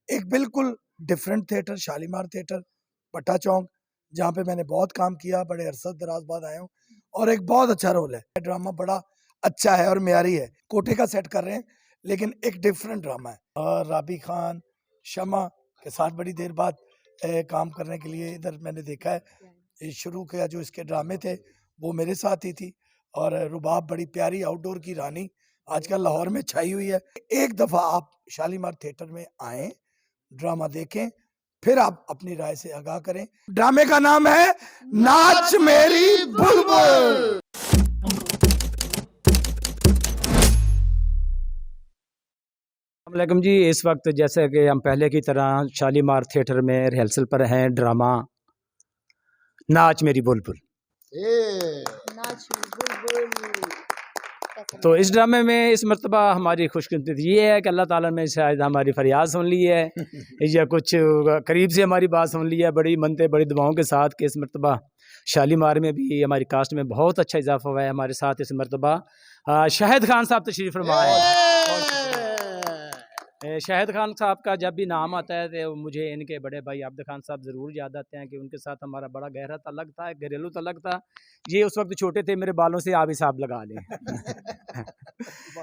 एक बिल्कुल different theatre Shalimar theatre पट्टा चौक, जहाँ पे मैंने बहुत काम किया, बड़े अरसा दराज बाद आया हूँ और एक बहुत अच्छा रोल है। ड्रामा बड़ा अच्छा है और म्यारी है। कोटे का सेट कर रहे हैं लेकिन एक डिफरेंट ड्रामा है। और राबी खान शमा के साथ बड़ी देर बाद काम करने के लिए इधर मैंने देखा है। शुरू किया जो इसके ड्रामे थे वो मेरे साथ ही थी। और रुबाब बड़ी प्यारी आउटडोर की रानी आजकल लाहौर में छाई हुई है। एक दफा आप शालीमार थिएटर में आए, ड्रामा देखें, फिर आप अपनी राय से आगाह करें। ड्रामे का नाम है नाच मेरी बुलबुल। अस्सलामुअलैकुम जी। इस वक्त जैसे कि हम पहले की तरह शालीमार थिएटर में रिहर्सल पर हैं ड्रामा नाच मेरी बुलबुल। तो इस ड्रामे में इस मरतबा हमारी खुशकिस्मती ये है कि अल्लाह ताला ने शायद हमारी फरियाद सुन ली है या कुछ करीब से हमारी बात सुन ली है, बड़ी मनते बड़ी दुआओं के साथ कि इस मरतबा शालीमार में भी हमारी कास्ट में बहुत अच्छा इजाफा हुआ है। हमारे साथ इस मरतबा शाहिद खान साहब तशरीफ़ फरमा है। शाहिद खान साहब का जब भी नाम आता है तो मुझे इनके बड़े भाई आबिद खान साहब ज़रूर याद आते हैं कि उनके साथ हमारा बड़ा गहरा तल्लक था, घरेलू तल्लक था। ये उस वक्त छोटे थे, मेरे बालों से आप हिसाब लगा लें।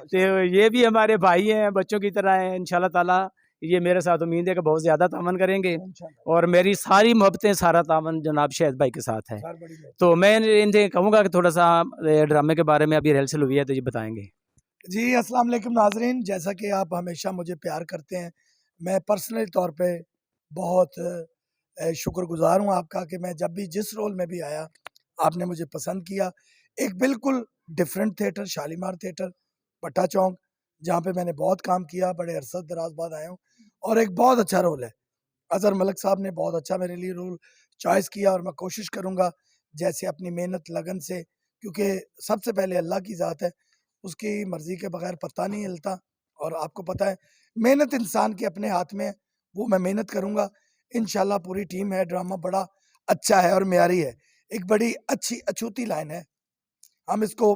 तो ये भी हमारे भाई हैं, बच्चों की तरह हैं। इंशाल्लाह ताला ये मेरे साथ उम्मीद है कि बहुत ज़्यादा तावन करेंगे और मेरी सारी मोहब्बतें सारा तावन जनाब शाहिद भाई के साथ है। तो मैं इनसे कहूँगा कि थोड़ा सा ड्रामे के बारे में अभी रिहर्सल हुई है तो ये बताएँगे। जी अस्सलाम वालेकुम नाजरीन, जैसा कि आप हमेशा मुझे प्यार करते हैं, मैं पर्सनली तौर पे बहुत शुक्रगुजार हूँ आपका कि मैं जब भी जिस रोल में भी आया आपने मुझे पसंद किया। एक बिल्कुल डिफरेंट थिएटर शालीमार थिएटर पट्टा चौक, जहाँ पे मैंने बहुत काम किया, बड़े अरसा दराज बाद आया हूँ और एक बहुत अच्छा रोल है। अज़हर मलिक साहब ने बहुत अच्छा मेरे लिए रोल चॉइस किया और मैं कोशिश करूँगा जैसे अपनी मेहनत लगन से, क्योंकि सबसे पहले अल्लाह की ज़ात है, उसकी मर्ज़ी के बगैर पत्ता नहीं हिलता और आपको पता है मेहनत इंसान के अपने हाथ में है, वो मैं मेहनत करूँगा। इंशाल्लाह पूरी टीम है, ड्रामा बड़ा अच्छा है और म्यारी है। एक बड़ी अच्छी अछूती लाइन है, हम इसको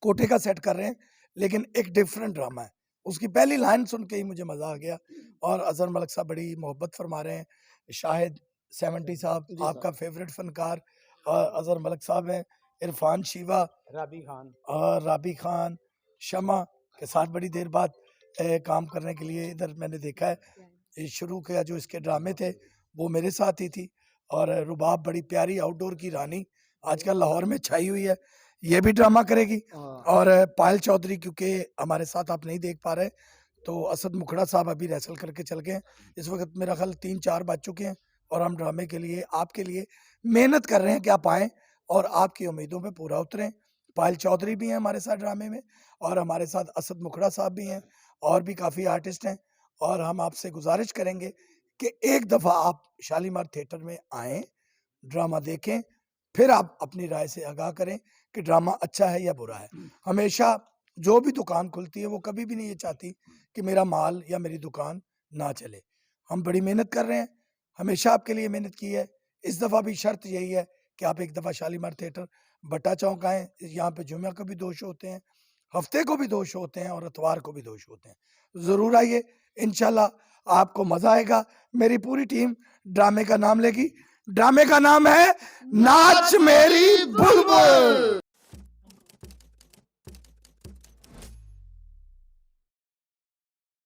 कोटे का सेट कर रहे हैं लेकिन एक डिफरेंट ड्रामा है। उसकी पहली लाइन सुन के ही मुझे मज़ा आ गया और अज़हर मलिक साहब बड़ी मोहब्बत फरमा रहे हैं। शाहिद 70 साहब आपका फेवरेट फनकार और अज़हर मलिक साहब हैं, इरफान शिवा, राबी खान शमा के साथ बड़ी देर बाद काम करने के लिए इधर मैंने देखा है। शुरू किया जो इसके ड्रामे थे वो मेरे साथ ही थी। और रुबाब बड़ी प्यारी आउटडोर की रानी आजकल लाहौर में छाई हुई है, ये भी ड्रामा करेगी। और पायल चौधरी क्योंकि हमारे साथ आप नहीं देख पा रहे, तो असद मुखड़ा साहब अभी रिहर्सल करके चल गए। इस वक्त मेरा ख्याल 3-4 बज चुके हैं और हम ड्रामे के लिए आपके लिए मेहनत कर रहे हैं कि आप आएँ और आपकी उम्मीदों पे पूरा उतरें। पायल चौधरी भी हैं हमारे साथ ड्रामे में और हमारे साथ असद मुखड़ा साहब भी हैं और भी काफ़ी आर्टिस्ट हैं। और हम आपसे गुजारिश करेंगे कि एक दफ़ा आप शालीमार थिएटर में आएँ, ड्रामा देखें, फिर आप अपनी राय से आगाह करें कि ड्रामा अच्छा है या बुरा है। हमेशा जो भी दुकान खुलती है वो कभी भी नहीं ये चाहती कि मेरा माल या मेरी दुकान ना चले। हम बड़ी मेहनत कर रहे हैं, हमेशा आपके लिए मेहनत की है। इस दफ़ा भी शर्त यही है कि आप एक दफ़ा शालीमार थिएटर बट्टा चौक आएँ। यहाँ पे जुम्मे को भी 2 शो होते हैं, हफ्ते को भी 2 शो होते हैं और इतवार को भी 2 शो होते हैं। ज़रूर आइए, इंशाल्लाह आपको मज़ा आएगा। मेरी पूरी टीम ड्रामे का नाम लेगी। ड्रामे का नाम है नाच मेरी बुलबुल।